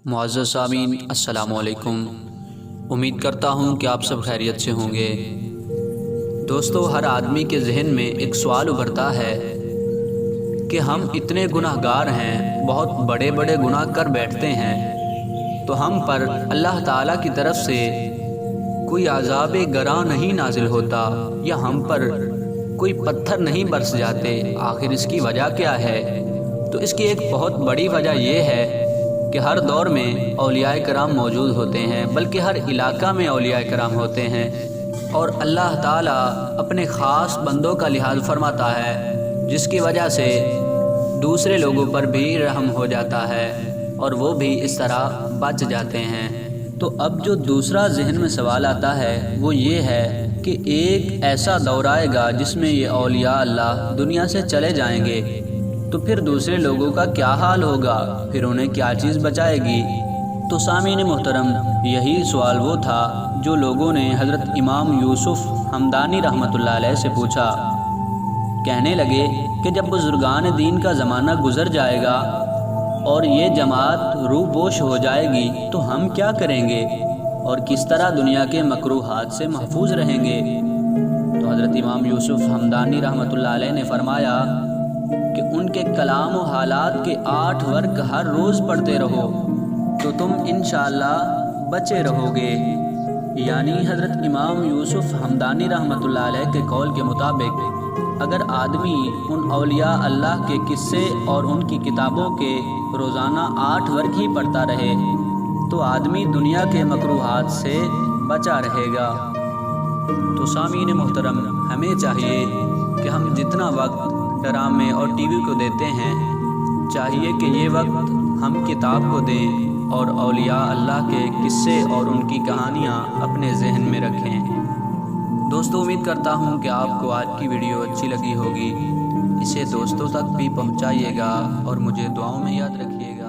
معزز سامعین السلام علیکم۔ امید کرتا ہوں کہ آپ سب خیریت سے ہوں گے۔ دوستو، ہر آدمی کے ذہن میں ایک سوال ابھرتا ہے کہ ہم اتنے گناہ گار ہیں، بہت بڑے بڑے گناہ کر بیٹھتے ہیں، تو ہم پر اللہ تعالیٰ کی طرف سے کوئی عذاب گراں نہیں نازل ہوتا یا ہم پر کوئی پتھر نہیں برس جاتے؟ آخر اس کی وجہ کیا ہے؟ تو اس کی ایک بہت بڑی وجہ یہ ہے کہ ہر دور میں اولیاء کرام موجود ہوتے ہیں، بلکہ ہر علاقہ میں اولیاء کرام ہوتے ہیں، اور اللہ تعالیٰ اپنے خاص بندوں کا لحاظ فرماتا ہے، جس کی وجہ سے دوسرے لوگوں پر بھی رحم ہو جاتا ہے اور وہ بھی اس طرح بچ جاتے ہیں۔ تو اب جو دوسرا ذہن میں سوال آتا ہے وہ یہ ہے کہ ایک ایسا دور آئے گا جس میں یہ اولیاء اللہ دنیا سے چلے جائیں گے، تو پھر دوسرے لوگوں کا کیا حال ہوگا؟ پھر انہیں کیا چیز بچائے گی؟ تو سامعین محترم، یہی سوال وہ تھا جو لوگوں نے حضرت امام یوسف ہمدانی رحمۃ اللہ علیہ سے پوچھا۔ کہنے لگے کہ جب بزرگان دین کا زمانہ گزر جائے گا اور یہ جماعت روح پوش ہو جائے گی تو ہم کیا کریں گے اور کس طرح دنیا کے مکروہات سے محفوظ رہیں گے؟ تو حضرت امام یوسف ہمدانی رحمۃ اللہ علیہ نے فرمایا کہ ان کے کلام و حالات کے 8 ورق ہر روز پڑھتے رہو تو تم انشاءاللہ بچے رہو گے۔ یعنی حضرت امام یوسف ہمدانی رحمۃ اللہ علیہ کے قول کے مطابق اگر آدمی ان اولیاء اللہ کے قصے اور ان کی کتابوں کے روزانہ 8 ورق ہی پڑھتا رہے تو آدمی دنیا کے مکروہات سے بچا رہے گا۔ تو سامعین محترم، ہمیں چاہیے کہ ہم جتنا وقت ڈرامے اور ٹی وی کو دیتے ہیں، چاہیے کہ یہ وقت ہم کتاب کو دیں اور اولیاء اللہ کے قصے اور ان کی کہانیاں اپنے ذہن میں رکھیں۔ دوستو، امید کرتا ہوں کہ آپ کو آج کی ویڈیو اچھی لگی ہوگی۔ اسے دوستوں تک بھی پہنچائیے گا اور مجھے دعاؤں میں یاد رکھیے گا۔